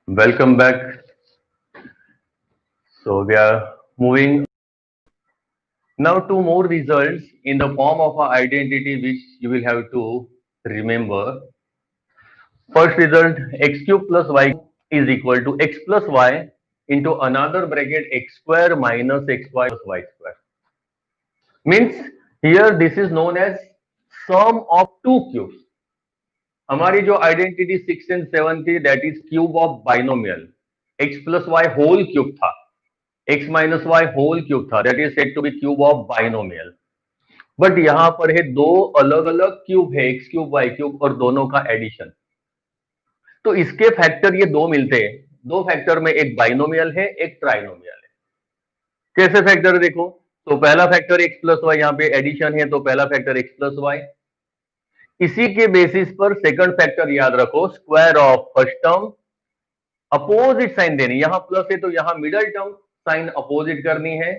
Welcome back. So we are moving now to more results in the form of an identity which you will have to remember. First result, x cube plus y is equal to x plus y into another bracket x square minus xy plus y square. Means here this is known as sum of two cubes. हमारी जो identity 6 and 7 थी that is cube of binomial x plus y whole cube था, x minus y whole cube था, that is said to be cube of binomial. But यहां पर है दो अलग अलग क्यूब है, एक्स क्यूब वाई क्यूब, और दोनों का एडिशन। तो इसके फैक्टर ये दो मिलते हैं, दो फैक्टर में एक बाइनोमियल है एक ट्राइनोमियल है। कैसे फैक्टर देखो, तो पहला फैक्टर एक्स प्लस वाई, यहाँ पे एडिशन है तो पहला फैक्टर एक्स प्लस वाई। इसी के बेसिस पर सेकंड फैक्टर याद रखो, square of first term, opposite sign देनी, यहां प्लस है तो यहां मिडल टर्म साइन अपोजिट करनी है,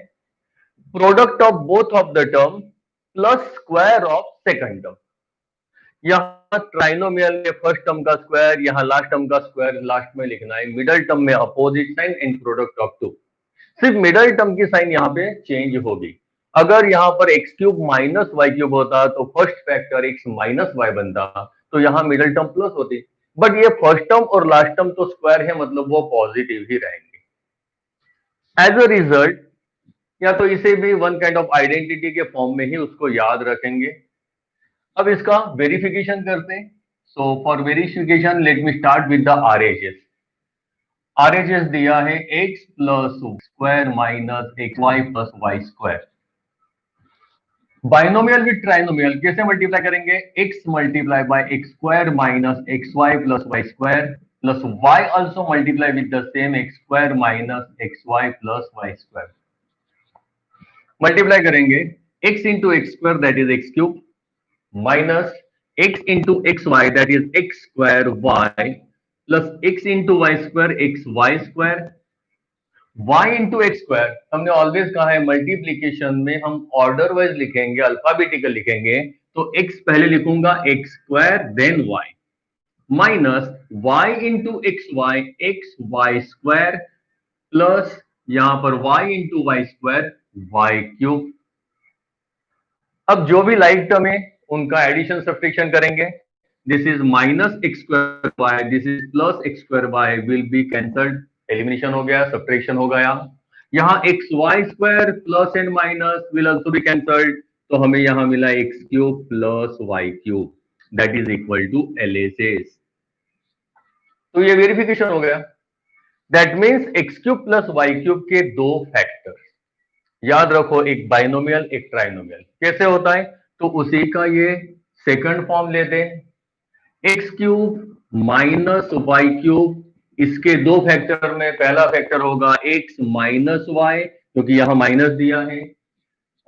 product of both of the term plus square of second term. यहां ट्राइनोमियल में फर्स्ट टर्म का स्क्वायर, यहां लास्ट टर्म का स्क्वायर लास्ट में लिखना है, मिडल टर्म में opposite sign and product of two. सिर्फ मिडल टर्म की साइन यहां पे चेंज होगी। अगर यहां पर x cube minus y cube होता तो first factor x minus y बनता, तो यहां मिडल टर्म प्लस होती। बट ये फर्स्ट टर्म और लास्ट टर्म तो स्क्वायर है, मतलब वो पॉजिटिव ही रहेंगे। एज अ रिजल्ट, या तो इसे भी वन काइंड ऑफ आइडेंटिटी के फॉर्म में ही उसको याद रखेंगे। अब इसका वेरिफिकेशन करते हैं। So for verification let me start with the RHS. RHS दिया है x plus square minus x y plus y square. Binomial with trinomial कैसे मल्टीप्लाई करेंगे, x multiply by x square minus x y plus y square plus y also multiply with the same x square minus xy plus y square। Multiply करेंगे x into x square that is x cube minus x into xy that is x square y plus x into y square xy square। y into x square हमने always कहा है multiplication में हम order wise लिखेंगे, alphabetical लिखेंगे, तो x पहले लिखूंगा x square then y minus y into x y square plus यहां पर y into y square y cube. अब जो भी लाइक टर्म है उनका एडिशन सब्ट्रैक्शन करेंगे। This is minus x square y, this is plus x square y, will be cancelled, elimination हो गया, सब्ट्रैक्शन हो गया। यहाँ x y square plus and minus will also be cancelled, तो हमें यहां मिला x cube plus y cube that is equal to LHS. तो ये वेरिफिकेशन हो गया। That means x cube plus y cube के दो फैक्टर्स, याद रखो, एक बाइनोमियल एक ट्राइनोमियल। कैसे होता है, तो उसी का ये सेकंड फॉर्म लेते हैं, x cube minus y cube. इसके दो फैक्टर में पहला फैक्टर होगा एक्स माइनस वाई, क्योंकि यहां माइनस दिया है।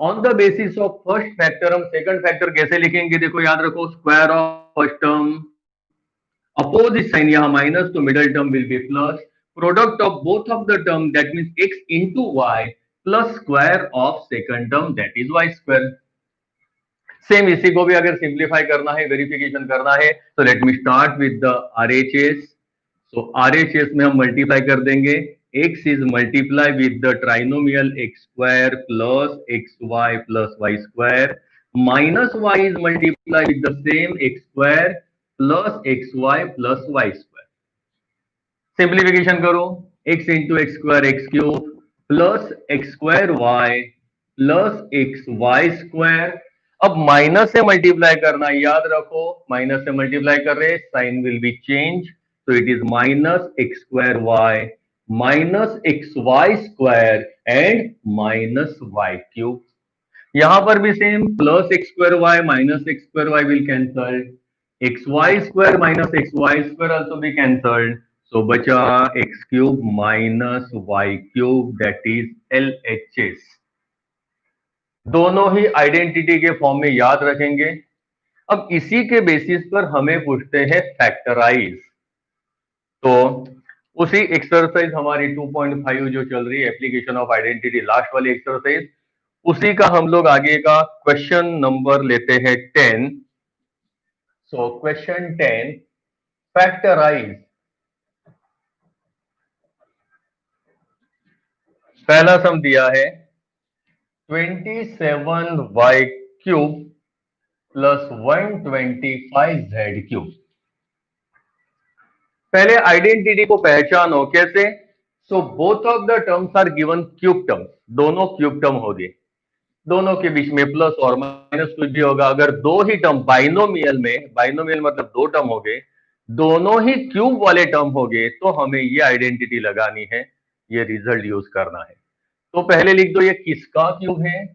On the basis of first factor हम सेकंड फैक्टर कैसे लिखेंगे, देखो याद रखो, square of first term, opposite sign यहां माइनस तो middle term will be plus, product of both of the term that means x into y plus square of second term that is y square. Same इसी को भी अगर simplify करना है, verification करना है, तो let me start with the RHS. So RHS में हम मल्टीप्लाई कर देंगे, x is multiply with the trinomial x square plus x y plus y square minus y is multiply with the same x square plus x y plus y square. Simplification करो, x into x square x cube plus x square y plus x y square. अब minus से multiply करना, याद रखो minus से multiply कर रहे, sign will be change, तो it is minus x square y minus x y square and minus y cube. यहां पर भी same, plus x square y minus x square y will cancel, x y square minus x y square also be cancelled, so बचा x cube minus y cube that is LHS. दोनों ही identity के form में याद रखेंगे। अब इसी के बेसिस पर हमें पूछते हैं फैक्टराइज, तो उसी एक्सरसाइज हमारी 2.5 जो चल रही है, एप्लीकेशन ऑफ आइडेंटिटी, लास्ट वाली एक्सरसाइज, उसी का हम लोग आगे का क्वेश्चन नंबर लेते हैं 10। सो क्वेश्चन 10, फैक्टराइज पहला सम दिया है 27y³ प्लस 125z³। पहले आइडेंटिटी को पहचानो कैसे। So both of the terms are given cube terms, दोनों क्यूब टर्म हो गए, दोनों के बीच में प्लस और माइनस कुछ भी होगा। अगर दो ही टर्म बाइनोमियल में, बाइनोमियल मतलब दो टर्म हो गए, दोनों ही क्यूब वाले टर्म हो गए, तो हमें ये आइडेंटिटी लगानी है, ये रिजल्ट यूज करना है। तो पहले लिख दो ये किसका क्यूब है।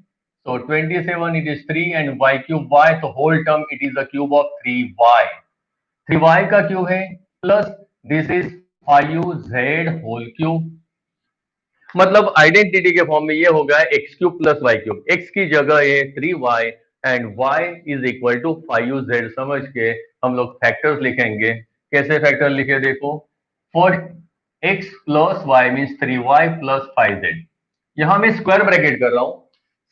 तो 27 it is 3 and y cube y, तो whole term it is a cube of 3y। 3y का क्यूब है plus this is 5z whole cube. मतलब आइडेंटिटी के फॉर्म में ये हो गया x³ प्लस y³। x की जगह है 3y and y is equal to 5z। समझ के हम लोग फैक्टर्स लिखेंगे। कैसे फैक्टर लिखे देखो। First x plus y means 3y plus 5z। यहां मैं स्क्वायर ब्रैकेट कर रहा हूं।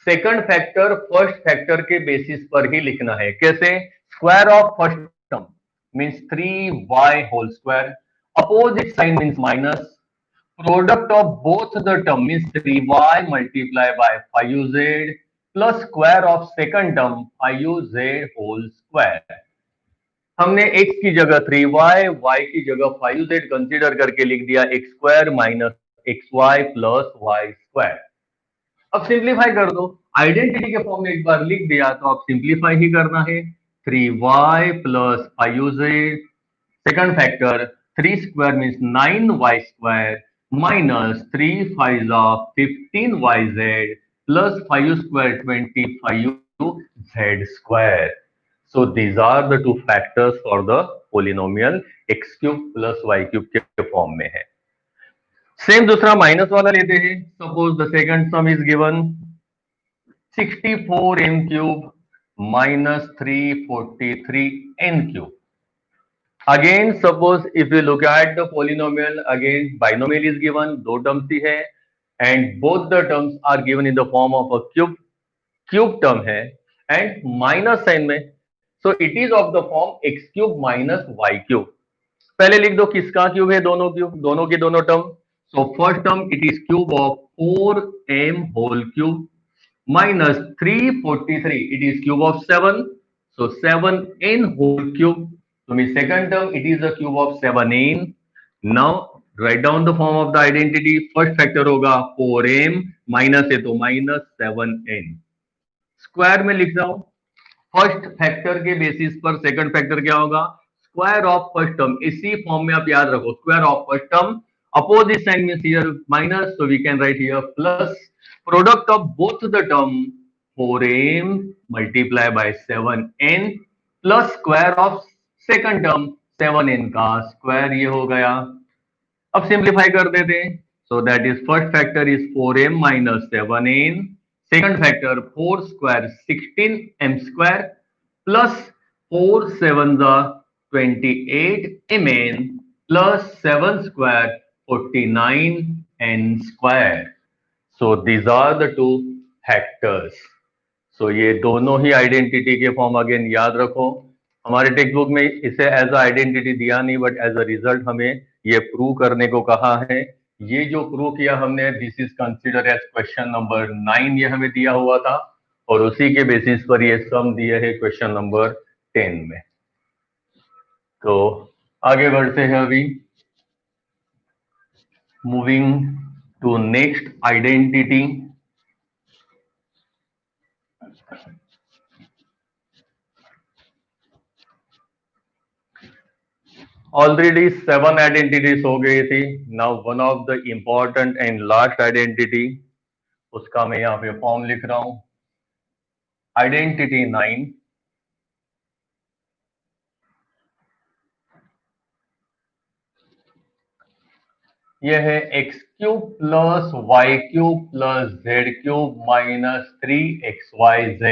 सेकंड फैक्टर फर्स्ट फैक्टर के बेसिस पर ही लिखना है। कैसे। Square of first term means 3y whole square, opposite sign means minus, product of both the term means 3y multiplied by 5z plus square of second term 5z whole square। हमने x की जगह 3y, y की जगह 5z consider करके लिख दिया x square minus xy plus y square. अब simplify कर दो। आइडेंटिटी के फॉर्म में एक बार लिख दिया तो अब सिंप्लीफाई ही करना है। 3y plus 5z, second factor 3 square means 9y square minus 3 5 15yz plus 5 square 25z square. So these are the two factors for the polynomial x³ plus y³ के फॉर्म में है। सेम दूसरा माइनस वाला लेते हैं। Suppose the second some is given 64m³ minus 343n³। Again, suppose if you look at the polynomial, again binomial is given, दो terms ही है and both the terms are given in the form of a cube, cube term है and minus sign में, so it is of the form x³ minus y³। पहले लिख दो किसका cube है, दोनों क्यूब, दोनों के दोनों टर्म। So first term it is cube of 4m whole cube minus 343 it is cube of 7, so 7n whole cube। So means second term it is a cube of 7n। Now write down the form of the identity। first factor होगा 4m minus है तो minus 7n। Square में लिख जाओ। First factor के basis पर second factor क्या होगा, स्क्वायर ऑफ फर्स्ट टर्म। इसी फॉर्म में आप याद रखो, square of first term, opposite sign means here minus, so we can write here plus, product of both the term 4m multiply by 7n plus square of second term 7n का square, ये हो गया। अब simplify कर देते हैं। So that is first factor is 4m minus 7n, second factor 4 square 16m square plus 4 7 28mn plus 7 square 49n square. So these are the two factors. So ये दोनों ही आइडेंटिटी के फॉर्म अगेन याद रखो। हमारे टेक्स्ट बुक में इसे as a identity दिया नहीं, बट एज अ रिजल्ट हमें ये प्रूव करने को कहा है। ये जो प्रूव किया हमने, this is consider as question number 9, ये हमें दिया हुआ था और उसी के बेसिस पर ये सम दिए है क्वेश्चन नंबर 10 में। तो आगे बढ़ते हैं अभी, moving to next identity. Already 7 identities हो गई थी। Now one of the important and last identity, उसका मैं यहाँ पे फॉर्म लिख रहा हूं। आइडेंटिटी 9, यह है x³ plus y³ plus z³ minus 3xyz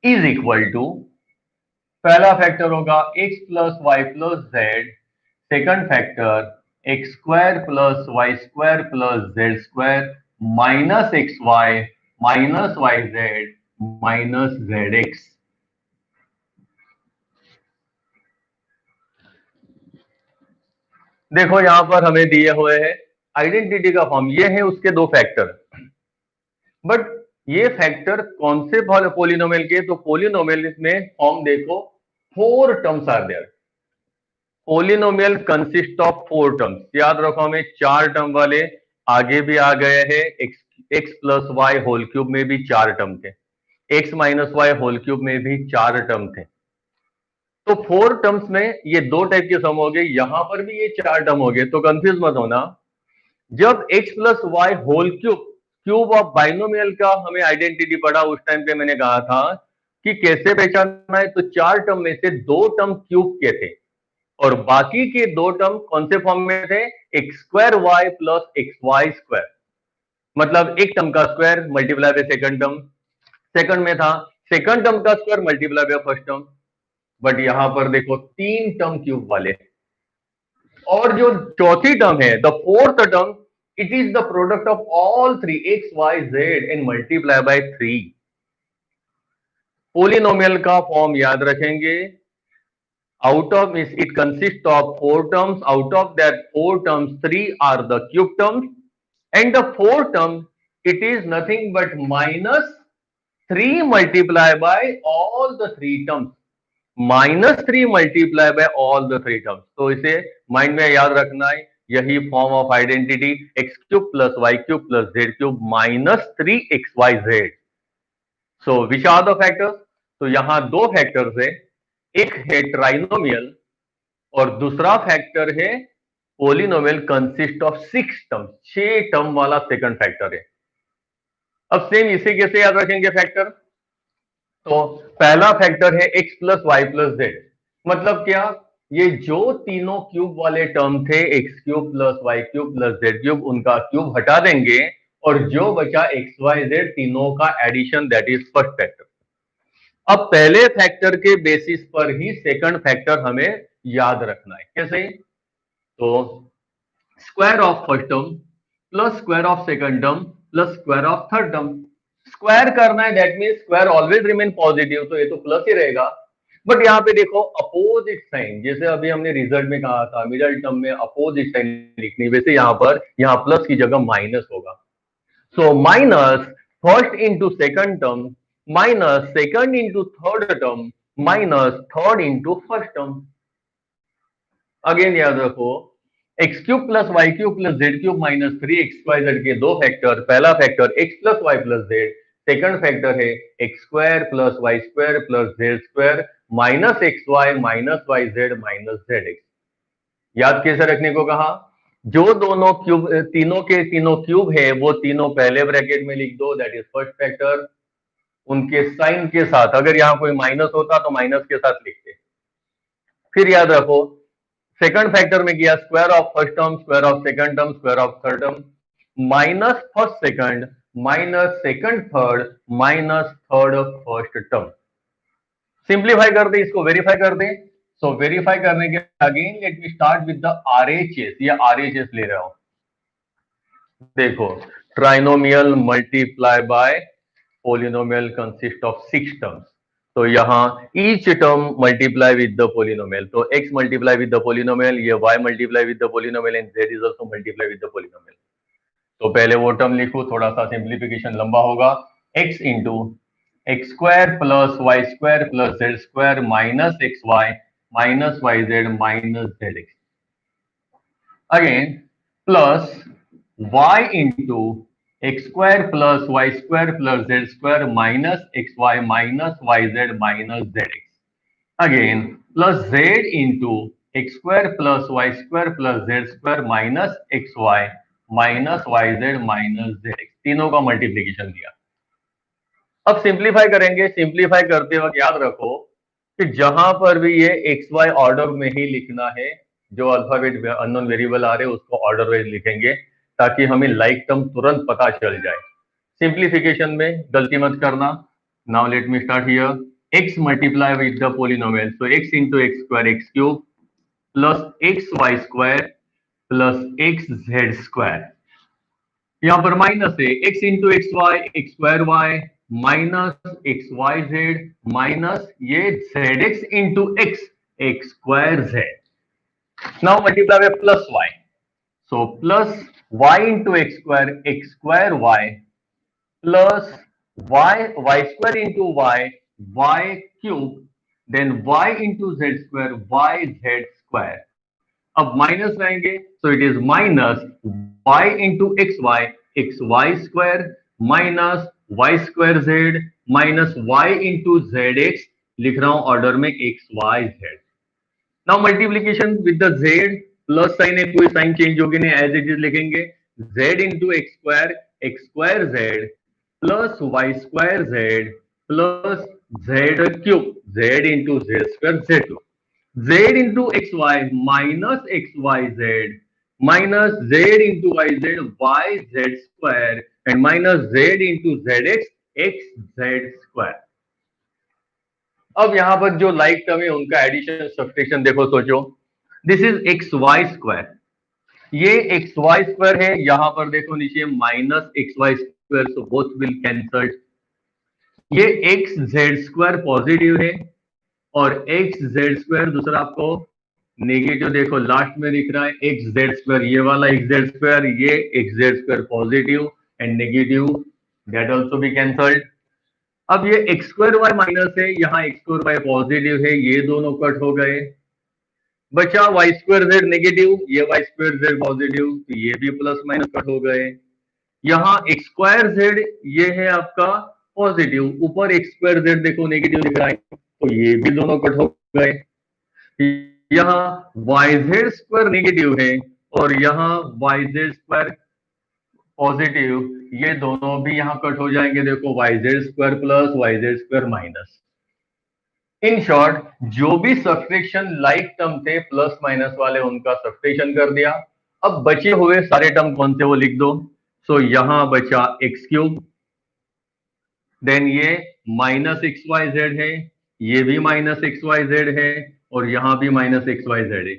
is equal to, पहला फैक्टर होगा x plus y plus z, second factor x square plus y square plus z square minus x y minus y z minus z x. देखो यहां पर हमें दिए हुए हैं identity का फॉर्म ये है उसके दो फैक्टर। बट ये फैक्टर कौन से पोलिनोमियल के? तो पोलिनोमियल में फॉर्म देखो, 4 terms are there. Polynomial consist of 4 terms. याद रखो, हमें 4 टर्म वाले आगे भी आ गए हैं। X plus y whole cube में भी 4 टर्म थे, x minus y whole cube में भी 4 टर्म थे। तो 4 टर्म्स में ये 2 टाइप के सम हो गए, यहां पर भी ये 4 टर्म हो गए। तो कंफ्यूज मत होना। जब x plus y whole cube cube of binomial का हमें आइडेंटिटी पढ़ा, उस टाइम पे मैंने कहा था कि कैसे पहचानना है। तो 4 टर्म में से 2 टर्म क्यूब के थे और बाकी के 2 टर्म कौन से फॉर्म में थे? X square y plus x y square. मतलब एक टर्म का square multiply by second term. Second में था सेकंड टर्म का square multiply by first term. But यहां पर देखो 3 टर्म क्यूब वाले। और जो चौथी टर्म है, the fourth term, it is the product of all 3 x y z and multiply by 3। Polynomial का फॉर्म याद रखेंगे। Out of it consists of 4 terms. Out of that 4 terms, 3 are the cube terms, and the 4th term, it is nothing but minus 3 multiplied by all the 3 terms. Minus 3 multiply by all the 3 terms. तो इसे mind में याद रखना है। यही form of identity, x cube plus y cube plus z cube minus 3 x y z. So which are the factors? तो यहां 2 factors है, एक है ट्राइनोमियल और दूसरा फैक्टर है polynomial consist of 6 term, 6 term वाला सेकंड फैक्टर है। अब सेम इसे कैसे याद रखेंगे फैक्टर? तो पहला फैक्टर है x plus y plus z. मतलब क्या? ये जो तीनों क्यूब वाले टर्म थे, x cube plus y cube plus z cube, उनका क्यूब हटा देंगे और जो बचा एक्स वाई जेड, तीनों का addition, that is first factor. अब पहले फैक्टर के बेसिस पर ही सेकंड फैक्टर हमें याद रखना है। कैसे? तो square of first term plus square of second term plus square of third term. Square करना है, that mean square always remain positive, तो ये तो प्लस ही रहेगा। बट यहाँ पे देखो अपोजिट साइन, जैसे अभी हमने रिजल्ट में कहा था मिडल टर्म में अपोजिट साइन लिखनी, वैसे यहाँ पर यहाँ प्लस की जगह माइनस होगा। So minus first into second term minus second into third term minus third into first term. Again याद रखो, x cube plus y cube plus z cube minus 3 x y z के 2 factor. पहला factor x plus y plus z, second factor है x square plus y square plus z square minus x y minus y z minus z x. याद कैसे रखने को कहा? जो दोनों क्यूब, तीनों के तीनों क्यूब है, वो तीनों पहले ब्रैकेट में लिख दो, दैट इज फर्स्ट फैक्टर, उनके साइन के साथ। अगर यहां कोई माइनस होता तो माइनस के साथ लिखते। फिर याद रखो सेकंड फैक्टर में किया square of first term square of second term square of third term minus first second minus second third minus third first term. Simplify कर दे, इसको वेरीफाई कर दे। सो वेरीफाई करने के again let me start with the RHS. ये RHS ले रहा हूं। देखो, trinomial multiply by polynomial consist of 6 terms. तो यहाँ each term multiply with the polynomial. तो x multiply with the polynomial, ये y multiply with the polynomial and z is also multiply with the polynomial. तो पहले वो term लिखो, थोड़ा सा सिंप्लीफिकेशन लंबा होगा। x into x square plus y square plus z square minus x y minus y z minus z x. Again plus y into x square plus y square plus z square minus x y minus y z minus z x. Again plus z into x square plus y square plus z square minus x y minus y z minus z x. तीनों का multiplication दिया। अब simplify करेंगे। Simplify करते वक्त याद रखो कि जहां पर भी ये एक्स वाई ऑर्डर में ही लिखना है, जो अल्फाबेट अननोन वेरिएबल आ रहे हैं उसको ऑर्डर वाइज लिखेंगे ताकि हमें लाइक टर्म तुरंत पता चल जाए। सिंप्लीफिकेशन में गलती मत करना। Now let me start here. x multiply with the polynomial, so x into x square x cube plus xy square plus xz square। यहां पर माइनस है, x into xy x square y minus xyz minus ये zx into x x square z। Now multiply by plus y, so plus y into x square y plus y square into y cube, then y into z square z square. अब minus लाएंगे so it is minus y into xy square minus y square z minus y into zx, लिख रहा हूं order में xyz. Now multiplication with the z, plus sign है, कोई sign change होगी नहीं, एज इट इज लिखेंगे z into x square z plus y square z plus z cube z into z square z cube z into x y minus x y z minus z into y z square and minus z into z x z square. अब यहां पर जो like term है उनका addition subtraction देखो, सोचो. This is x y square, ये x y square है, यहां पर देखो नीचे minus x y square, so both will cancelled. ये एक्स जेड स्क्वायर पॉजिटिव है और एक्स जेड स्क्वायर दूसरा आपको नेगेटिव देखो लास्ट में दिख रहा है, एक्स जेड स्क्वायर, ये वाला एक्स जेड स्क्वायर, ये x z square positive and negative, that also be cancelled. अब ये एक्स स्क्वायर वाई माइनस है, यहाँ एक्स स्क्वायर वाई पॉजिटिव है, ये दोनों कट हो गए. बचा वाई स्क्वायर जेड नेगेटिव, ये वाई स्क्वायर जेड पॉजिटिव, तो ये भी प्लस माइनस कट हो गए. यहाँ एक्स स्क्वायर जेड ये है आपका पॉजिटिव, ऊपर एक्स स्क्वायर जेड देखो नेगेटिव दिख रहा है, तो ये भी दोनों कट हो गए. यहाँ वाई जेड स्क्वायर नेगेटिव है और यहाँ वाई जेड स्क्वायर पॉजिटिव, ये दोनों भी यहां कट हो जाएंगे. देखो y z square plus y z square minus. In short जो भी सब्सट्रैक्शन लाइक टर्म थे प्लस माइनस वाले उनका सब्सट्रैक्शन कर दिया. अब बचे हुए सारे टर्म कौन से वो लिख दो. सो यहां बचा एक्स क्यूब, देन ये माइनस एक्स वाई जेड है, ये भी माइनस एक्स वाई जेड है और यहां भी माइनस एक्स वाई जेड है.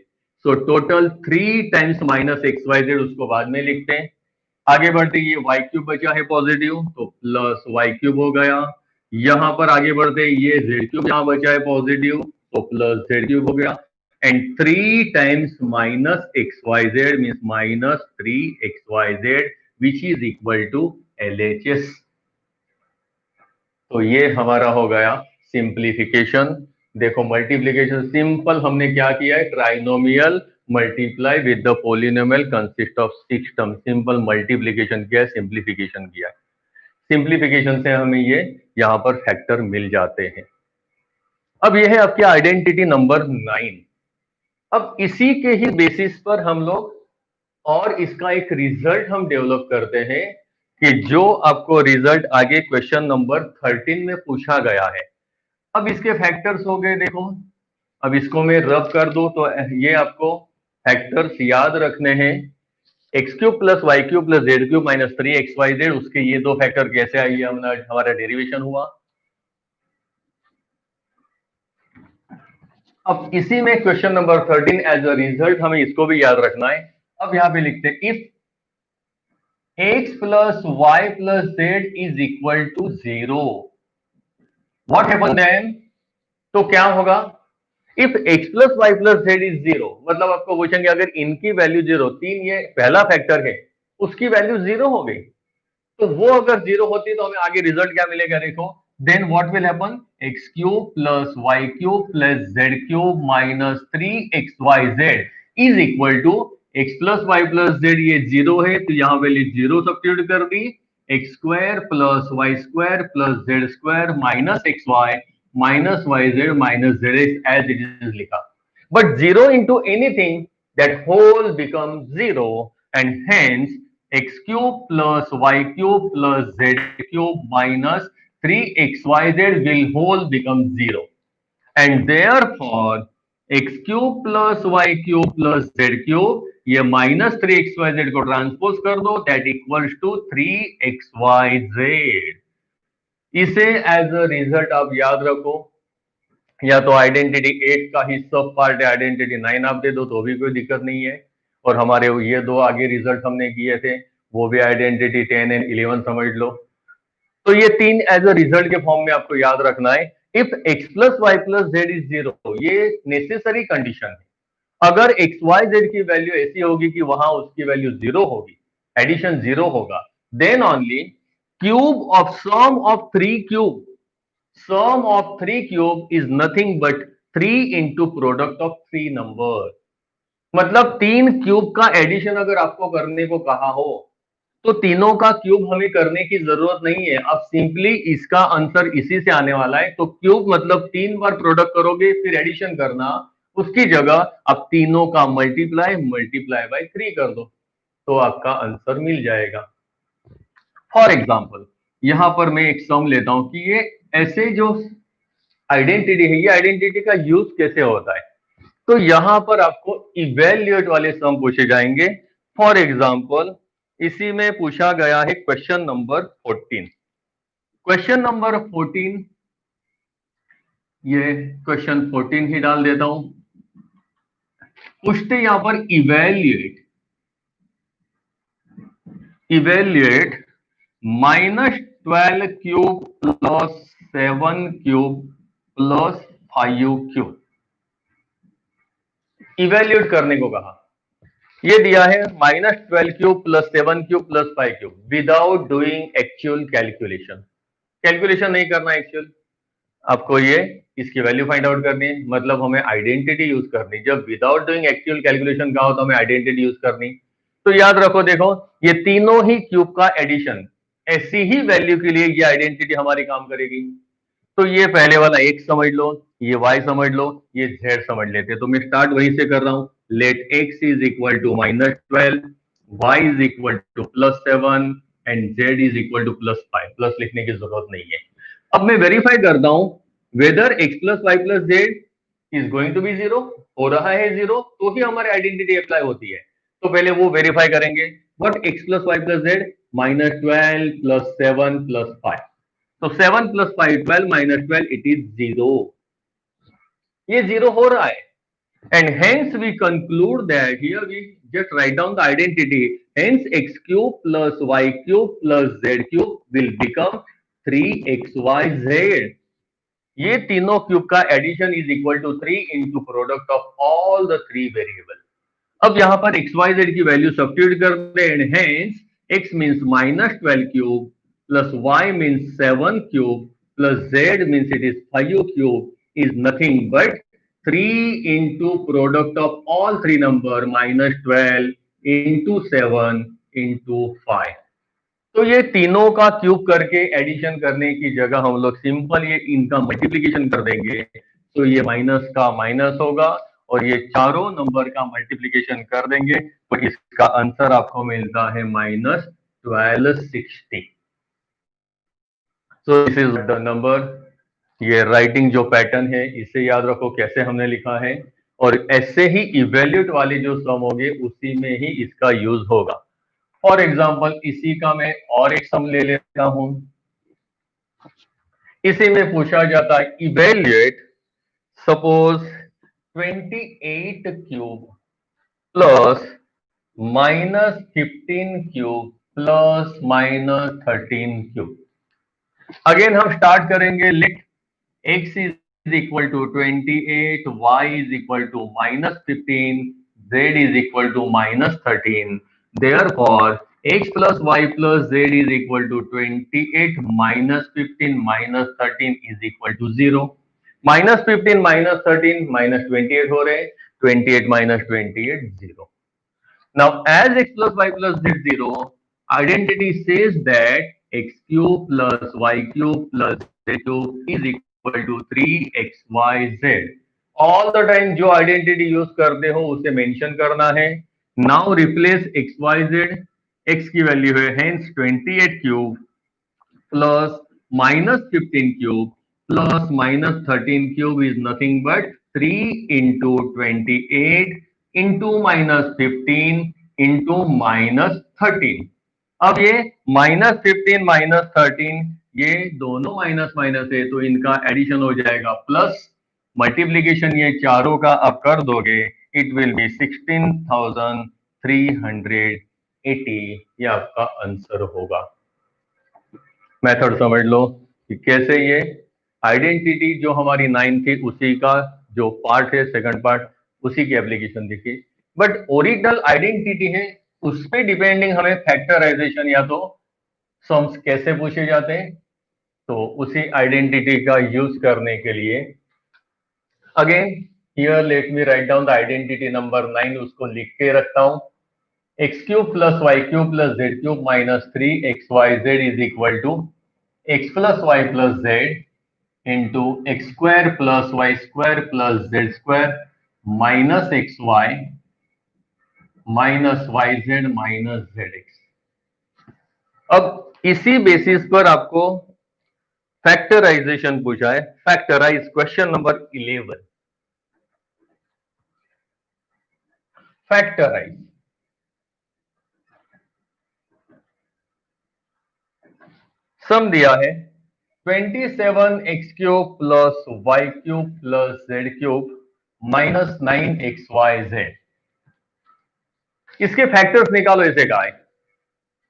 So total 3 times minus x y z, उसको बाद में लिखते हैं. आगे बढ़ते, ये y क्यूब बचा है पॉजिटिव तो प्लस y क्यूब हो गया. यहां पर आगे बढ़ते, ये z क्यूब यहां बचा है पॉजिटिव तो प्लस z क्यूब हो गया. And 3 times minus x y z means minus 3xyz which is equal to LHS. तो ये हमारा हो गया सिंप्लीफिकेशन. देखो मल्टीप्लीकेशन सिंपल हमने क्या किया है, trinomial multiply with the polynomial consist of 6 term. Simple multiplication किया है, सिंप्लीफिकेशन किया है. सिंप्लीफिकेशन से हमें ये यहां पर फैक्टर मिल जाते हैं. अब ये है आपकी आइडेंटिटी नंबर 9. अब इसी के ही बेसिस पर हम लोग और इसका एक रिजल्ट हम डेवलप करते हैं कि जो आपको रिजल्ट आगे क्वेश्चन नंबर 13 में पूछा गया है. अब इसके फैक्टर्स हो गए देखो, अब इसको मैं रब कर दूं तो ये आपको फैक्टर्स याद रखने हैं. X cube plus y cube plus z cube minus 3xyz, उसके ये दो फैक्टर कैसे आइए हमारा डेरिवेशन हुआ. अब इसी में question number 13 as a result हमें इसको भी याद रखना है. अब यहां पे लिखते हैं if x plus y plus z is equal to 0, what happen then. तो क्या होगा, if x plus y plus z is 0, मतलब आपको पूछेंगे अगर इनकी वैल्यू 0, 3 ये पहला फैक्टर है, उसकी वैल्यू 0 हो गई, तो वो अगर 0 होती तो हमें आगे रिजल्ट क्या मिलेगा देखो. Then what will happen, x cube plus y cube plus z cube minus 3xyz is equal to x plus y plus z, ये 0 है तो यहां वैल्यू 0 सब्स्टिट्यूट कर दी, x square plus y square plus z square minus x y minus y z minus z x as it is लिखा. But 0 into anything, that whole becomes 0 and hence x cube plus y cube plus z cube minus 3xyz will whole become 0. And therefore x cube plus y cube plus z cube, ये minus 3xyz को transpose कर दो, that equals to 3xyz. इसे as a result आप याद रखो, या तो आइडेंटिटी 8 का ही सब पार्ट है, आइडेंटिटी 9 आप दे दो तो भी कोई दिक्कत नहीं है. और हमारे ये दो आगे रिजल्ट हमने किए थे वो भी आइडेंटिटी 10 एंड 11 समझ लो. तो ये 3 एज अ रिजल्ट के फॉर्म में आपको याद रखना है. If x plus y plus z is 0, ये नेसेसरी कंडीशन है. अगर एक्स वाई जेड की वैल्यू ऐसी होगी कि वहां उसकी वैल्यू 0 होगी, एडिशन 0 होगा, then only cube of sum of 3 cube, sum of 3 cube is nothing but 3 into product of 3 number. मतलब 3 क्यूब का एडिशन अगर आपको करने को कहा हो तो तीनों का क्यूब हमें करने की जरूरत नहीं है, अब सिंपली इसका आंसर इसी से आने वाला है। तो क्यूब मतलब 3 बार प्रोडक्ट करोगे फिर एडिशन करना, उसकी जगह आप तीनों का मल्टीप्लाई मल्टीप्लाई बाय 3 कर दो तो आपका आंसर मिल जाएगा। फॉर एग्जाम्पल यहां पर मैं एक सम लेता हूं कि ये ऐसे जो आइडेंटिटी है, ये आइडेंटिटी का यूज कैसे होता है। तो यहां पर आपको इवेल्युएट वाले सम पूछे जाएंगे। फॉर एग्जाम्पल इसी में पूछा गया है क्वेश्चन नंबर 14। क्वेश्चन नंबर 14, ये क्वेश्चन 14 ही डाल देता हूं। पूछते यहां पर evaluate -12 cube plus 7 cube plus 5 cube evaluate करने को कहा। ये दिया है -12 cube plus 7 cube plus 5 cube without doing actual calculation. Calculation नहीं करना एक्चुअल, आपको ये इसकी वैल्यू फाइंड आउट करनी है, मतलब हमें आइडेंटिटी यूज करनी। जब विदाउट डूइंग एक्चुअल कैलकुलेशन का हो तो हमें आइडेंटिटी यूज करनी। तो याद रखो, देखो ये तीनों ही क्यूब का एडिशन, ऐसी ही वैल्यू के लिए ये आइडेंटिटी हमारी काम करेगी। तो ये पहले वाला x समझ लो, ये y समझ लो, ये z समझ लेते। तो मैं स्टार्ट वहीं से कर रहा हूं। Let x is equal to -12, y is equal to +7 and z is equal to +5। Plus लिखने की जरूरत नहीं है। अब मैं वेरीफाई करता हूं whether x plus y plus z is going to be 0, हो रहा है 0 तो ही हमारी आइडेंटिटी अप्लाई होती है। तो पहले वो वेरीफाई करेंगे। What x plus y plus z, -12 plus 7 plus 5। तो 7 प्लस 5 12 -12 इट इज 0। ये 0 हो रहा है and hence we conclude that here we just write down the identity, hence x cube plus y cube plus z cube will become 3xyz। ये तीनों cube का addition is equal to 3 into product of all the 3 variable. अब यहां पर x y z की value substitute कर दे and hence x means -12 cube plus y means 7 cube plus z means it is 5 cube is nothing but 3 into product of all 3 number -12 into 7 into 5। तो ये तीनों का क्यूब करके addition करने की जगह हम लोग सिंपल ये इनका मल्टीप्लीकेशन कर देंगे। तो ये माइनस का माइनस होगा और ये चारों नंबर का मल्टीप्लीकेशन कर देंगे तो इसका आंसर आपको मिलता है -1260। सो दिस इज द नंबर। ये राइटिंग जो पैटर्न है इसे याद रखो कैसे हमने लिखा है, और ऐसे ही इवेल्यूट वाले जो सम होंगे उसी में ही इसका यूज होगा। फॉर एग्जाम्पल इसी का मैं और एक सम ले लेता हूं। इसी में पूछा जाता है evaluate suppose 28 cube plus -15 cube plus -13 cube. Again हम स्टार्ट करेंगे। Let x is equal to 28, y is equal to -15, z is equal to -13. Therefore, x plus y plus z is equal to 28 minus 15 minus 13 is equal to 0. -15 minus 13 -28 हो रहे, 28 minus 28 0. Now, as x plus y plus z 0, identity says that x cube plus y cube plus z cube is equal to 3xyz। All the time जो identity use करते हो उसे mention करना है। Now replace xyz, x की value है hence 28 cube plus -15 cube plus -13 cube is nothing but 3 into 28 into -15 into -13। अब ये -15 -13 ये दोनों माइनस माइनस है तो इनका एडिशन हो जाएगा प्लस, मल्टीप्लीकेशन ये चारों का आप कर दोगे इट विल बी 16,380। ये आपका आंसर होगा। मेथड समझ लो कि कैसे ये आइडेंटिटी जो हमारी 9 थी उसी का जो पार्ट है सेकंड पार्ट उसी की एप्लीकेशन देखी। बट ओरिजिनल आइडेंटिटी है उस पे डिपेंडिंग हमें फैक्टराइजेशन या तो सम्स कैसे पूछे जाते हैं, तो उसी आइडेंटिटी का यूज करने के लिए again here let me write down the identity number 9, उसको लिख के रखता हूं। X cube plus y cube plus z cube minus 3xyz is equal to x plus y plus z into x square plus y square plus z square minus x y minus y z minus z x. अब इसी basis पर आपको factorisation पूछा है। Factorise question number 11। Factorise sum दिया है 27x cube plus y cube plus z cube minus 9xyz। इसके factors निकालो, इसे कहा है।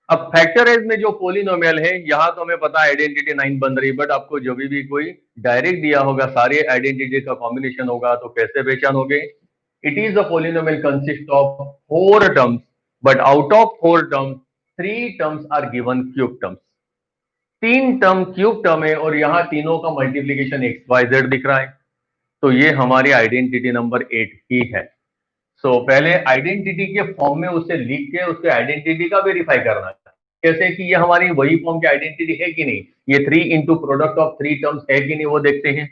अब फैक्टराइज में जो पोलिनोमियल है, यहां तो हमें पता है आइडेंटिटी 9 बन रही, बट आपको जब भी कोई डायरेक्ट दिया होगा, सारे आइडेंटिटी का कॉम्बिनेशन होगा, तो कैसे पहचानोगे? It is a polynomial consist of 4 terms, but out of 4 terms 3 terms are given cube terms. 3 term cube term है और यहां तीनों का मल्टीप्लीकेशन XYZ दिख रहा है, तो ये हमारी आइडेंटिटी नंबर 8 ही है। सो पहले आइडेंटिटी के फॉर्म में उसे लिख के उसके आइडेंटिटी का वेरीफाई करना है, कैसे कि ये हमारी वही फॉर्म की आइडेंटिटी है कि नहीं, ये 3 इंटू प्रोडक्ट ऑफ 3 टर्म्स है कि नहीं, वो देखते हैं।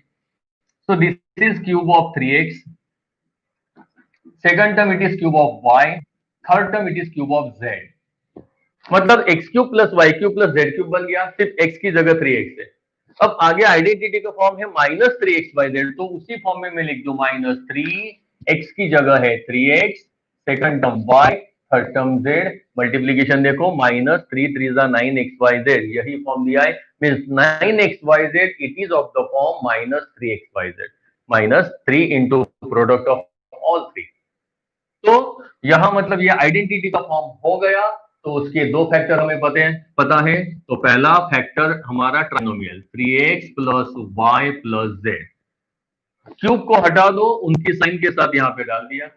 So this is cube of 3x, second term it is cube of y, third term it is cube of z। मतलब x cube plus y cube plus z cube बन गया, सिर्फ x की जगह 3x है। अब आगे आइडेंटिटी का फॉर्म है माइनस 3x/z, तो उसी फॉर्म में मैं लिख दूं माइनस 3x की जगह है 3x, second term y, third term z, multiplication देखो माइनस 3 3 9xyz, यही फॉर्म दिया है। Means 9xyz it is of the form minus 3xyz, minus 3 into product of all 3। तो यहां मतलब ये आइडेंटिटी का फॉर्म हो गया, तो उसके दो फैक्टर हमें पता है। तो पहला फैक्टर हमारा trinomial 3x plus y plus z, cube को हटा दो, उनकी साइन के साथ यहां पे डाल दिया।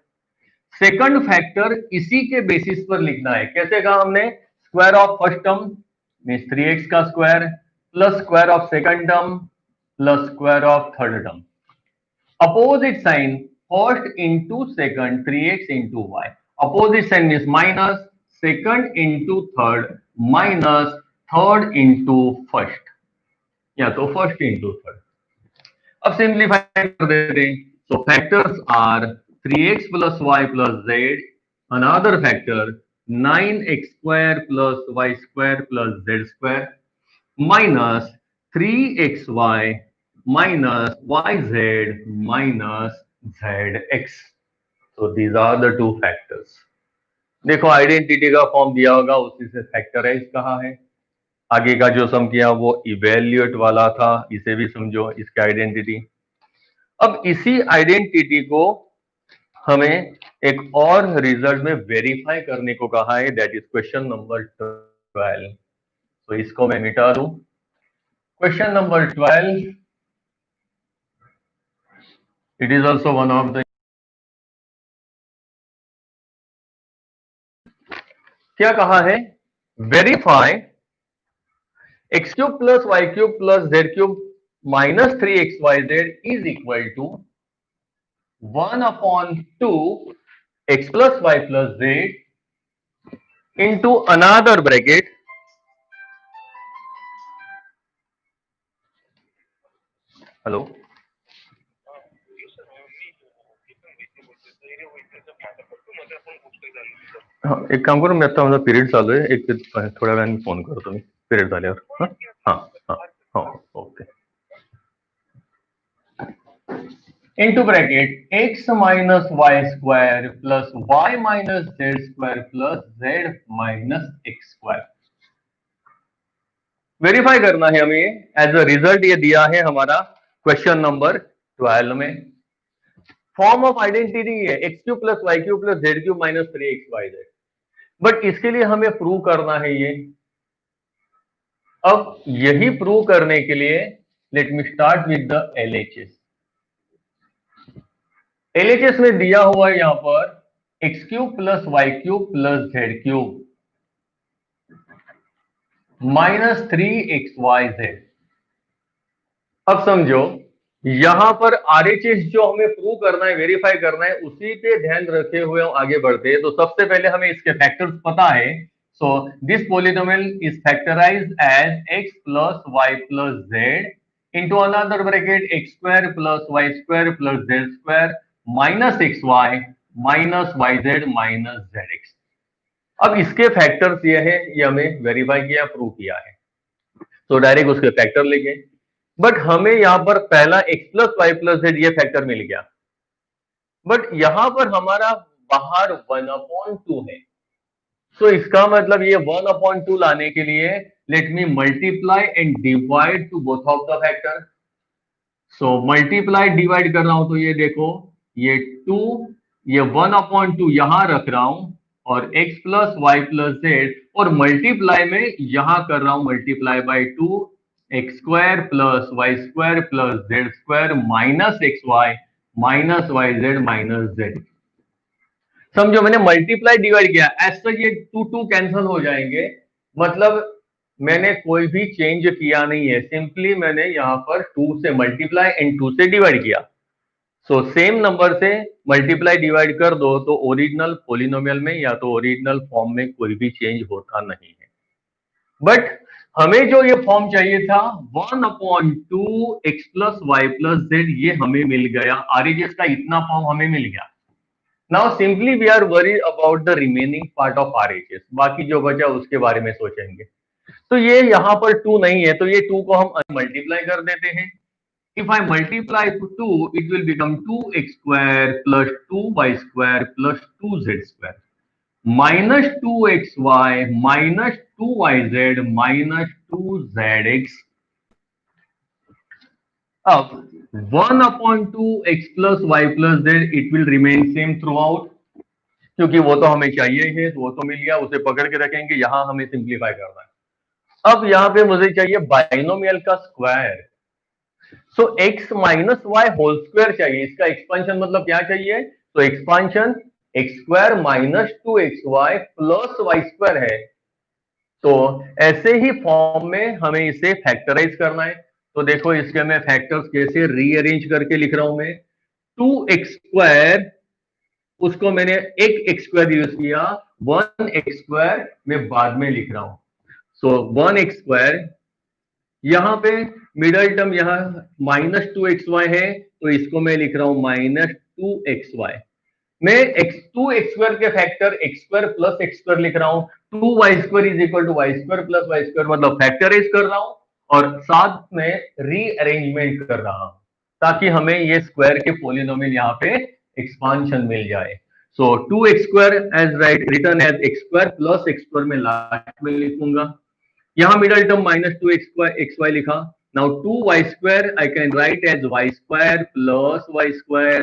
सेकंड फैक्टर इसी के बेसिस पर लिखना है, कैसे कहा हमने? Square of first term means 3x का square plus square of second term plus square of third term, opposite sign first into second 3x into y, opposite sign means minus second into third minus third into first, या तो first into third। अब simplify कर देते हैं, so factors are 3x plus y plus z, another factor 9x square plus y square plus z square minus 3xy minus yz minus zx। So these are the two factors। देखो identity का form दिया होगा, उसी से factorise कहा है। आगे का जो सम किया वो इवेल्युएट वाला था, इसे भी समझो, इसकी आइडेंटिटी। अब इसी आइडेंटिटी को हमें एक और रिजल्ट में वेरीफाई करने को कहा है, दैट इज क्वेश्चन नंबर 12। तो इसको मैं मिटा दूं। Question number 12, it is also one of the, क्या कहा है? Verify x cube plus y cube plus z cube minus 3xyz is equal to 1/2 x plus y plus z into another bracket hello, हाँ एक काम करो, मी आता माझा period चालू आहे, एक थोड्या वेळाने फोन करतो मी पिरियड झाल्यावर। हाँ हाँ हाँ okay. Into bracket x minus y square plus y minus z square plus z minus x square. Verify करना है हमें, एज अ रिजल्ट ये दिया है हमारा क्वेश्चन नंबर 12 में। फॉर्म ऑफ आइडेंटिटी है x cube plus y cube plus z cube minus 3xyz, but इसके लिए हमें प्रूव करना है ये। अब यही प्रूव करने के लिए let me start with the LHS। LHS में दिया हुआ है यहां पर x cube plus y cube plus z cube -3xyz। अब समझो, यहां पर आरएचएस जो हमें प्रूव करना है, वेरीफाई करना है, उसी पे ध्यान रखे हुए हम आगे बढ़ते हैं। तो सबसे पहले हमें इसके फैक्टर्स पता है। So this polynomial is factorised as x plus y plus z into another bracket x square plus y square plus z square minus x y minus y z minus z x. अब इसके factors ये है, ये हमें verify किया, prove किया है, तो डायरेक्ट उसके फैक्टर लेंगे। बट हमें यहां पर पहला x plus y plus z ये फैक्टर मिल गया, बट यहां पर हमारा बाहर 1/2 है। तो इसका मतलब ये 1/2 लाने के लिए let me multiply and divide two both of the factor. So multiply divide कर रहा हूं तो ये देखो, ये 2, ये 1/2 यहां रख रहा हूं और x plus y plus z, और मल्टीप्लाई में यहां कर रहा हूं multiply by 2 x square plus y square plus z square minus x y minus y z minus z. समझो, मैंने मल्टीप्लाई डिवाइड किया, एज सच ये 2 कैंसिल हो जाएंगे, मतलब मैंने कोई भी चेंज किया नहीं है, सिंपली मैंने यहां पर 2 से मल्टीप्लाई एंड 2 से डिवाइड किया। सो सेम नंबर से मल्टीप्लाई डिवाइड कर दो तो ओरिजिनल पोलिनोमियल में या तो ओरिजिनल फॉर्म में कोई भी चेंज होता नहीं है। बट हमें जो ये फॉर्म चाहिए था 1/2 x plus y plus z, ये हमें मिल गया, आरएचएस का इतना फॉर्म हमें मिल गया। Now simply we are worried about the remaining part of RHS, बाकी जो बचा उसके बारे में सोचेंगे। तो ये यहाँ पर 2 नहीं है, तो ये 2 को हम मल्टीप्लाई कर देते हैं। If I multiply to 2, it will become 2x square plus 2y square plus 2z square minus 2xy minus 2yz minus 2zx। अब 1/2 x plus y plus z, it will remain same throughout, क्योंकि वो तो हमें चाहिए ही है, तो वो तो मिल गया, उसे पकड़ के रखेंगे। यहां हमें सिंप्लीफाई करना है। अब यहां पे मुझे चाहिए बाइनोमियल का square. So x minus y whole square चाहिए, इसका एक्सपांशन मतलब क्या चाहिए, तो expansion x square minus 2xy plus y square है। तो ऐसे ही फॉर्म में हमें इसे फैक्टराइज करना है। तो देखो, इसके मैं फैक्टर्स कैसे रीअरेंज करके लिख रहा हूं मैं। 2x स्क्वायर, उसको मैंने एक एक्स स्क्वायर यूज किया, 1x स्क्वायर मैं बाद में लिख रहा हूं। सो 1x स्क्वायर, यहां पे मिडल टर्म यहां -2xy है, तो इसको मैं लिख रहा हूं -2xy। मैं x2x स्क्वायर के factor x square plus x square लिख रहा हूं, 2y square is equal to y square plus y square, मतलब फैक्टराइज कर रहा हूं और साथ में रीअरेंजमेंट कर रहा हूं, ताकि हमें ये स्क्वायर के पोलिनोमियल यहाँ पे एक्सपांशन मिल जाए। So 2x square as write return as x square plus x square में लास्ट में लिखूंगा। यहां मिडल टर्म -2xy लिखा। Now 2y square I can write as y square plus y square,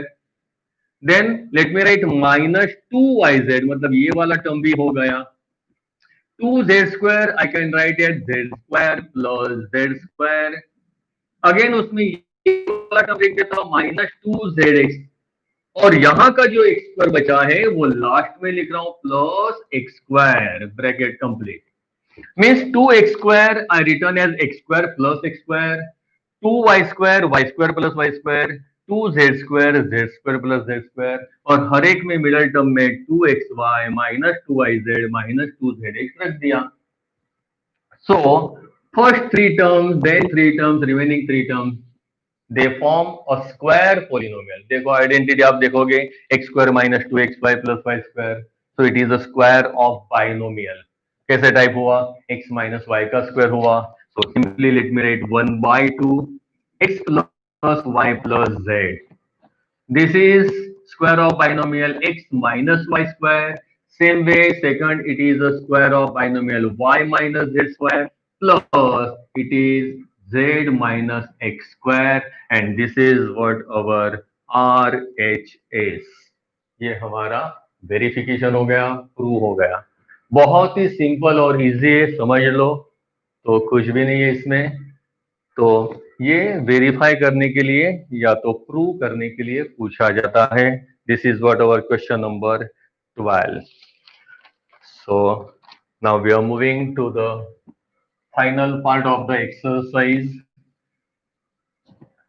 then let me write -2yz, मतलब ये वाला term भी हो गया। 2z square I can write as z square plus z square, again उसमें ये वाला टर्म लिख देता हूं -2zx, और यहां का जो x स्क्वायर बचा है वो लास्ट में लिख रहा हूं plus x square, bracket complete. Means 2x square I return as x square plus x square, 2y square plus y square, 2z square plus z square, और हर एक में मिडल टर्म में 2xy minus 2yz minus 2zx रख दिया। So first 3 terms, then 3 terms, remaining 3 terms, they form a square polynomial। देखो identity आप देखोगे, x square minus 2xy plus y square, so it is a square of binomial। कैसे type हुआ, x minus y का square हुआ। So simply let me write 1/2 x plus y plus z, this is square of binomial x minus y square. Same way second, it is a square of binomial y minus z square plus it is z minus x square, and this is what our RHS। ये हमारा verification हो गया, prove हो गया। बहुत ही simple और easy है, समझ लो, तो कुछ भी नहीं है इसमें। तो ये वेरीफाई करने के लिए या तो प्रूव करने के लिए पूछा जाता है। This is what our question number 12. So now we are moving to the final part of the exercise.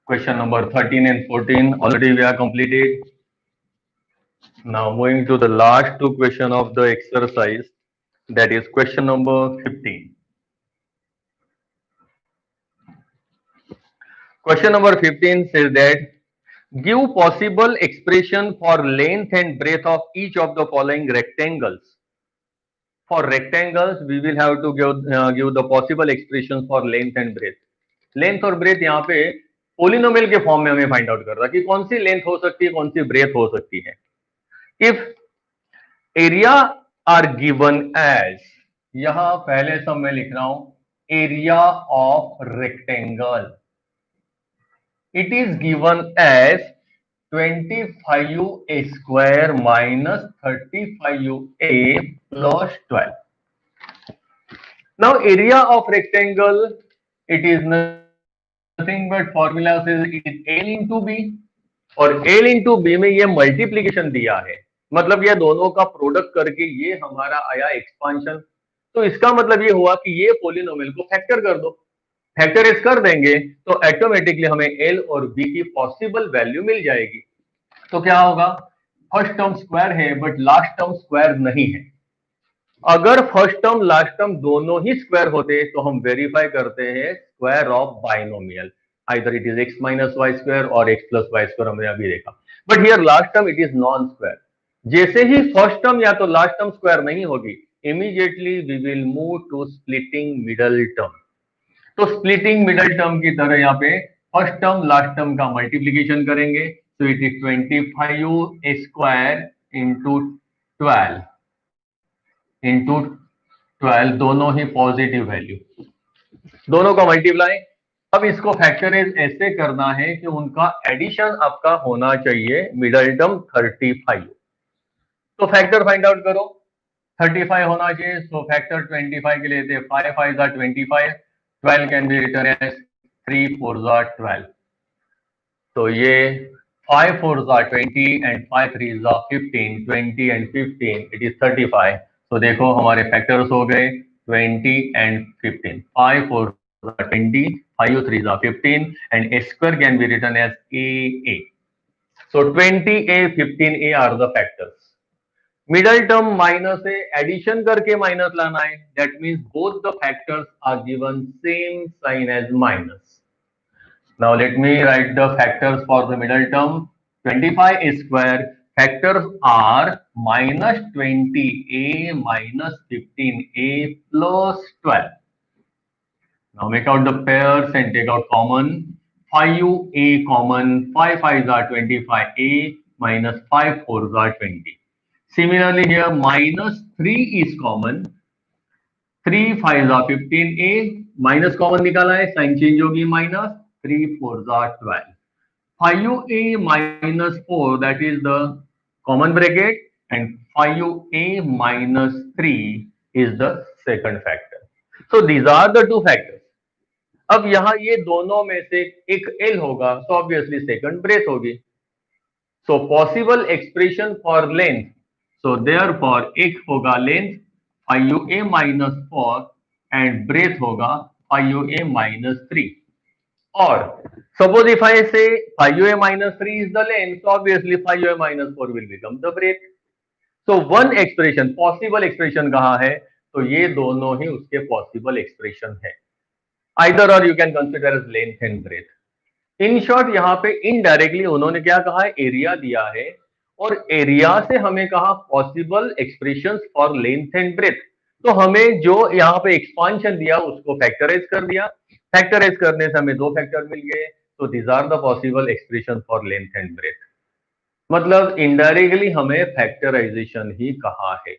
Question number 13 and 14 already we are completed. Now moving to the last two question of the exercise, that is question number 15. Question number 15 says that give possible expression for length and breadth of each of the following rectangles. For rectangles, we will have to give the possible expressions for length and breadth. Length और breath यहाँ पे polynomial के form में हमें find out कर रहा है कि कौन सी लेंथ हो सकती है, कौन सी ब्रेथ हो सकती है. If area are given as, यहां पहले सब मैं लिख रहा हूं area of rectangle, it is given as 25a square minus 35a plus 12. Now area of rectangle, it is nothing but formula says it is L into B, और L into B में ये मल्टीप्लीकेशन दिया है, मतलब ये दोनों का product करके ये हमारा आया एक्सपांशन. तो इसका मतलब ये हुआ कि ये पोलिनोमियल को फैक्टर कर दो. फैक्टराइज कर देंगे तो ऑटोमेटिकली हमें L और B की पॉसिबल वैल्यू मिल जाएगी. तो क्या होगा, फर्स्ट टर्म स्क्वायर है बट लास्ट टर्म स्क्वायर नहीं है. अगर फर्स्ट टर्म लास्ट टर्म दोनों ही स्क्वायर होते तो हम वेरीफाई करते हैं square of binomial, either it is x minus y square और x प्लस वाई स्क्वायर, हमने अभी देखा. But here last term it is non square. जैसे ही फर्स्ट टर्म या तो लास्ट टर्म स्क्वायर नहीं होगी, immediately we will move to splitting middle term. तो स्प्लिटिंग मिडल टर्म की तरह यहाँ पे फर्स्ट टर्म लास्ट टर्म का मल्टीप्लीकेशन करेंगे. तो it is 25a square into 12, दोनों ही पॉजिटिव वैल्यू, दोनों का मल्टीप्लाई. अब इसको फैक्टराइज ऐसे करना है कि उनका एडिशन आपका होना चाहिए मिडल टर्म 35. तो फैक्टर फाइंड आउट करो, 35 होना चाहिए. सो फैक्टर 25 के लिए थे 5 5 are 25, 12 can be written as 3 4 are 12. तो ये 5 4 are 20 and 5 3 are 15, 20 and 15 it is 35. तो देखो हमारे फैक्टर्स हो गए 20 and 15. 5 4 are 20, 5 3 are 15 and a square can be written as a. So 20a 15a are the factors. Middle term minus है, addition करके minus लाना है. That means both the factors are given same sign as minus. Now let me write the factors for the middle term. 25a square factors are minus 20a minus 15a plus 12. Now make out the pairs and take out common. 5a common, 5 5s are 25a minus 5 4s are 20. Similarly here minus 3 is common, 3 5s are 15a, minus common निकाला है, sign change होगी minus, 3 4s are 12. 5a minus 4, that is the common bracket, and 5a minus 3 is the second factor. So these are the two factors. अब यहां ये दोनों में से एक L होगा, so obviously second breadth होगी. So possible expression for length, so therefore एक होगा length 5a minus 4 and breadth होगा 5a minus 3. Or suppose if I say 5a minus 3 is the length, so obviously 5a minus 4 will become the breadth. So one expression, possible expression कहाँ है, तो ये दोनों ही उसके possible expression है. Either or you can consider as length and breadth. In short यहाँ पे indirectly उन्होंने क्या कहा है, एरिया दिया है और एरिया से हमें कहा possible expressions for length and breadth. तो हमें जो यहाँ पे एक्सपांशन दिया उसको फैक्टराइज कर दिया. फैक्टराइज करने से हमें दो फैक्टर मिल गए. तो these are the possible expression for length and breadth. मतलब इनडायरेक्टली हमें फैक्टराइजेशन ही कहा है.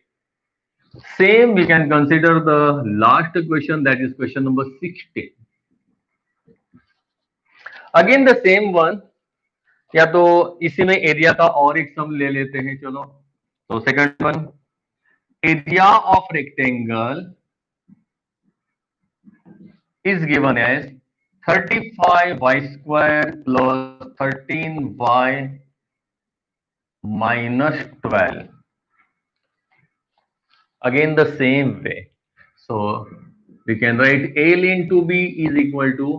Same we can consider the last question, that is question number 16. Again the same one, या तो इसी में एरिया का और एक सम ले लेते हैं. चलो, तो second one, area of rectangle is given as 35y square plus 13y minus 12. Again the same way. So we can write A into B is equal to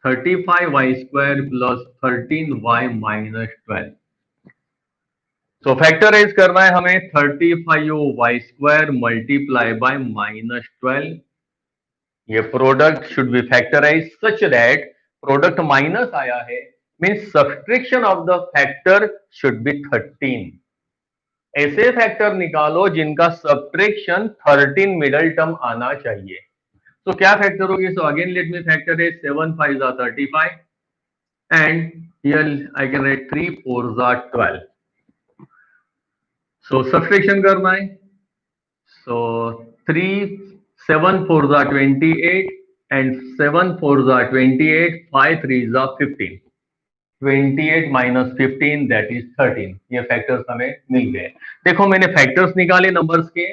35y square plus 13y minus 12. So factorize करना है हमें 35y square multiply by minus 12. ये product should be factorise such that product minus आया है means subtraction of the factor should be 13. ऐसे factor निकालो जिनका subtraction 13 middle term आना चाहिए. तो क्या फैक्टर होगी? So again let me factor is 7 5 are 35 and here I can write 3 4 are 12. So subtraction करना है. So 3 7 4 are 28 and 7 4 are 28, 5 3 are 15. 28 minus 15 that is 13. ये फैक्टर्स हमें मिल गए. देखो मैंने फैक्टर्स निकाले नंबर्स के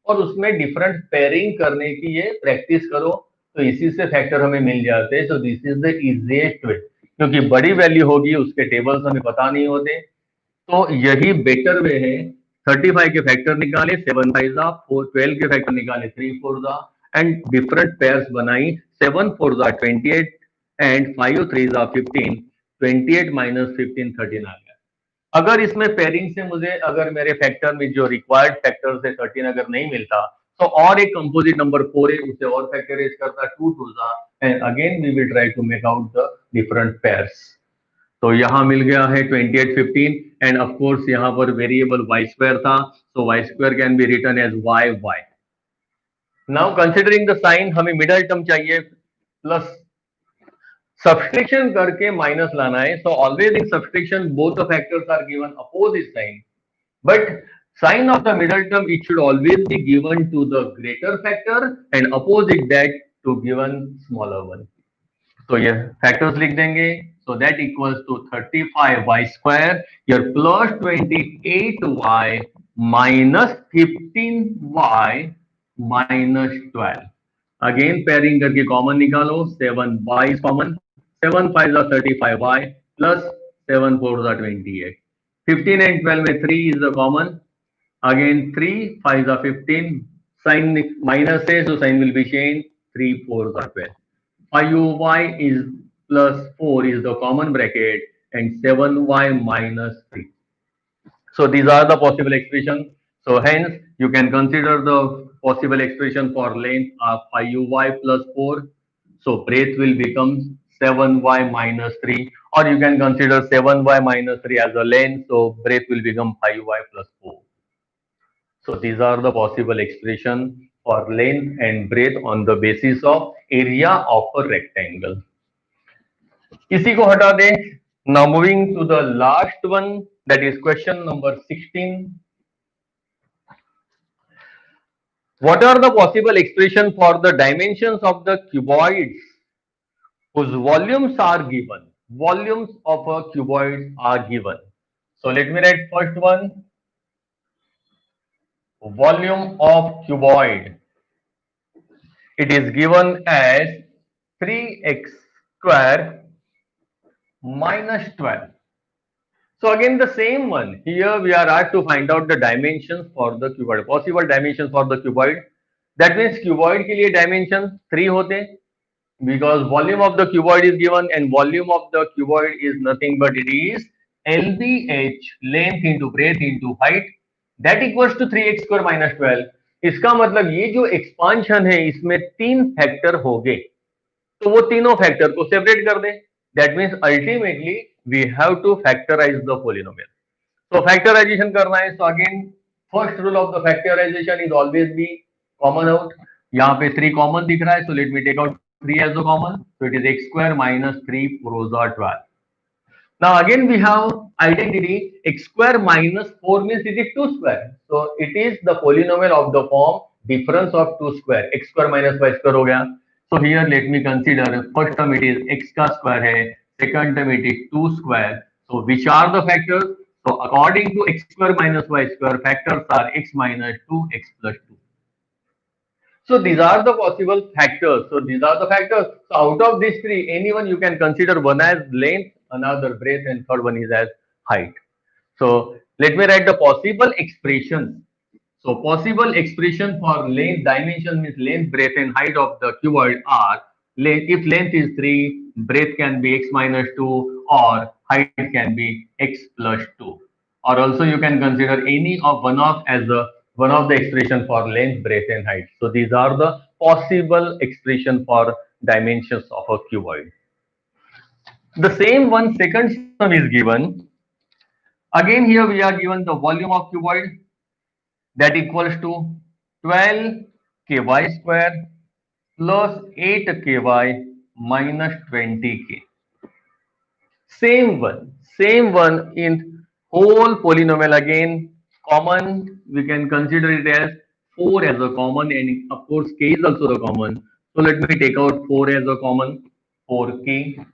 और उसमें डिफरेंट पेयरिंग करने की ये प्रैक्टिस करो तो इसी से फैक्टर हमें मिल जाते हैं. So this is the easiest way, क्योंकि बड़ी वैल्यू होगी उसके टेबल्स हमें पता नहीं होते, तो यही बेटर वे है. 35 के फैक्टर निकाले, 7 5 जा, 12 के फैक्टर निकाले, 3 4 जा एंड डिफरेंट पेयर्स बनाई. 7 4 जा 28 एंड 5 3 जा 15. 28 माइनस 15 13 आ गया. अगर इसमें पेयरिंग से मुझे अगर मेरे फैक्टर में जो रिक्वायर्ड फैक्टर से 13 अगर नहीं मिलता तो और एक कंपोजिट नंबर 4 है उसे और फैक्टराइज करता 2 2 जा and again we will try to make out the different pairs. तो यहां मिल गया है 28 15 एंड ऑफ कोर्स यहां पर वेरिएबल y स्क्वायर था, so y square can be written as y. Now considering the sign हमें मिडल टर्म चाहिए plus subtraction करके माइनस लाना है. So always in subtraction both the factors are given opposite sign, but sign of the middle term it should always be given to the greater factor and opposite that to given smaller one. तो ये factors लिख देंगे. So that equals to 35y square here plus 28y minus 15y minus 12. Again pairing करके common निकालो. 7y is common. 7 5 are 35y plus 7 4 are 28. 15 and 12 में 3 is the common. Again 3 5 are 15. Sign minus है so sign will be changed. 3 4 are 12. 5y is plus 4 is the common bracket and 7y minus 3. So these are the possible expressions. So hence you can consider the possible expression for length of 5y plus 4. So breadth will become 7y minus 3, or you can consider 7y minus 3 as a length. So breadth will become 5y plus 4. So these are the possible expression for length and breadth on the basis of area of a rectangle. इसी को हटा दें. Now moving to the last one, that is question number 16. What are the possible expression for the dimensions of the cuboids whose volumes are given? Volumes of a cuboid are given. So let me write first one. Volume of cuboid. It is given as 3x square minus 12. So again the same one. Here we are asked to find out the dimensions for the cuboid. Possible dimensions for the cuboid. That means cuboid के लिए dimension 3 होते हैं, because volume of the cuboid is given and volume of the cuboid is nothing but it is LBH, length into breadth into height, that equals to 3x square minus 12. इसका मतलब ये जो expansion है इसमें 3 factor हो गए, तो वो तीनों फैक्टर को सेपरेट कर दें. That means ultimately we have to factorise the polynomial. तो फैक्टराइजेशन करना है. So again first rule of the factorisation is always be common out. यहाँ पे 3 कॉमन दिख रहा है, so let me take out 3 as a common. So it is x square minus 3 4 are 12. Now again we have identity. X square minus 4 means it is 2 square. So it is the polynomial of the form difference of 2 square. X square minus y square हो गया. So here let me consider first term it is x का square है, second term it is 2 square. So which are the factors? So according to x square minus y square, factors are x minus 2, x plus 2. So these are the possible factors. So these are the factors. So out of these 3, anyone you can consider one as length, another breadth, and third one is as height. So let me write the possible expressions. So possible expression for length dimension means length, breadth and height of the cuboid are if length is 3, breadth can be x minus 2 or height can be x plus 2. Or also you can consider any of one of the expression for length, breadth and height. So these are the possible expression for dimensions of a cuboid. The same one second sum is given. Again here we are given the volume of cuboid that equals to 12 ky square plus 8 ky minus 20k. Same one in whole polynomial again. Common, we can consider it as 4 as a common, and of course k is also the common. So let me take out 4 as a common, 4k.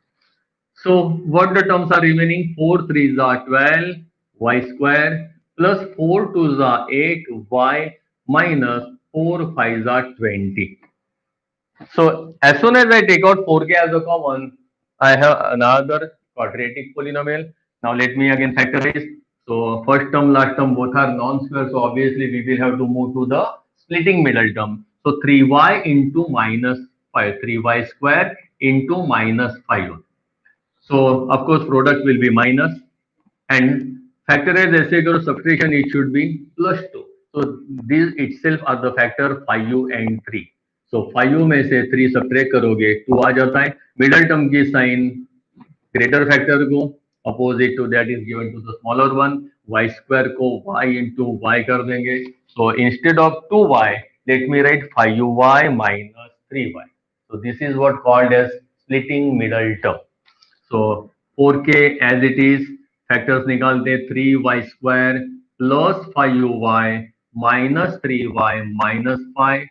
So what the terms are remaining? 4 3s are 12 y square plus 4 2s are 8 y minus 4 5s are 20. So as soon as I take out 4k as a common, I have another quadratic polynomial. Now let me again factorize. So first term, last term both are non-square. So obviously we will have to move to the splitting middle term. So 3y into minus 5, 3y square into minus 5. So of course product will be minus, and factorize ऐसे करो subtraction it should be plus 2. So these itself are the factor 5u and 3. So 5u में से 3 subtract करोगे 2 आ जाता है. Middle term की sign greater factor को opposite to that is given to the smaller one. Y square को y into y कर देंगे. So instead of 2y, let me write 5uy minus 3y. So this is what called as splitting middle term. So 4k as it is, factors निकालते 3y square plus 5uy minus 3y minus 5.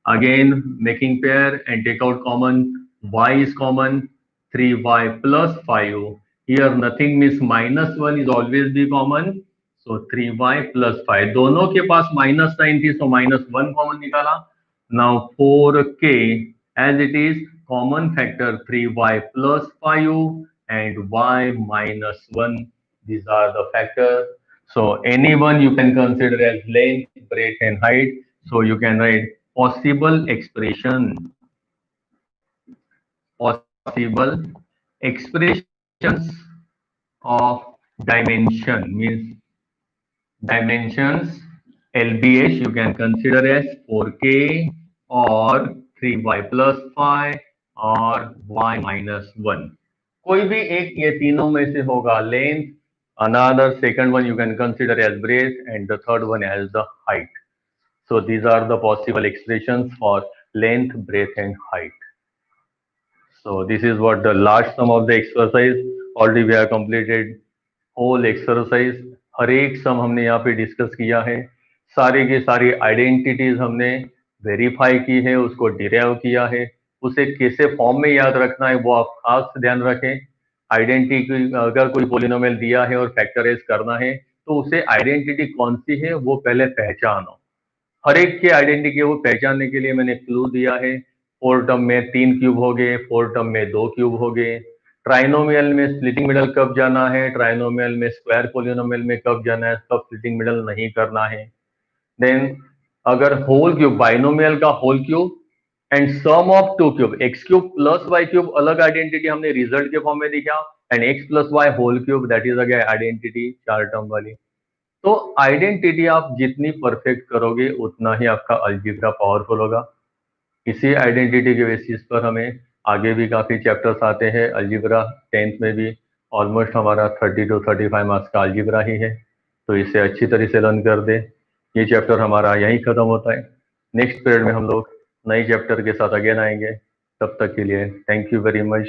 Again making pair and take out common. Y is common, 3y plus 5. Here nothing means minus 1 is always be common. So 3y plus 5. दोनों के पास minus sign थी, so minus 1 common निकाला. Now 4k as it is, common factor 3y plus 5 and y minus 1. These are the factors. So anyone you can consider as length, breadth and height. So you can write possible expressions of dimension means dimensions LBH you can consider as 4k or 3y plus 5 or y minus 1. कोई भी एक ये तीनों में से होगा. Length, another second one you can consider as breadth, and the third one as the height. So these are the possible expressions for length, breadth and height. So this is what the last sum of the exercise. Already we have completed whole exercise. हर एक सम हमने यहाँ पे discuss किया है. सारे के सारे identities हमने वेरीफाई की है, उसको डिराइव किया है. उसे कैसे फॉर्म में याद रखना है वो आप खास ध्यान रखें. आइडेंटिटी अगर कोई पोलिनोमियल दिया है और फैक्टराइज करना है तो उसे आइडेंटिटी कौन सी है वो पहले पहचानो. हर एक के आइडेंटिटी वो पहचानने के लिए मैंने क्लू दिया है. 4 टर्म में 3 क्यूब हो गए, 4 टर्म में 2 क्यूब हो गए. ट्राइनोमियल में स्प्लिटिंग मिडल कब जाना है, ट्राइनोमियल में स्क्वायर पोलिनोमियल में कब जाना है, कब स्प्लिटिंग मिडल नहीं करना है. देन अगर होल क्यूब, बाइनोमियल का whole cube and sum of 2 cube, x cube plus y cube अलग आइडेंटिटी हमने रिजल्ट के फॉर्म में दिखा, and x plus y whole cube that is again identity 4 term वाली. तो आइडेंटिटी आप जितनी परफेक्ट करोगे उतना ही आपका अलजेब्रा पावरफुल होगा. इसी आइडेंटिटी के बेसिस पर हमें आगे भी काफी चैप्टर्स आते हैं. अलजेब्रा 10th में भी ऑलमोस्ट हमारा 30 to 35 मार्क्स का अलजेब्रा ही है, तो इसे अच्छी तरह से लर्न कर दे. ये चैप्टर हमारा यहीं खत्म होता है. नेक्स्ट पीरियड में हम लोग नई चैप्टर के साथ अगेन आएंगे. तब तक के लिए थैंक यू वेरी मच.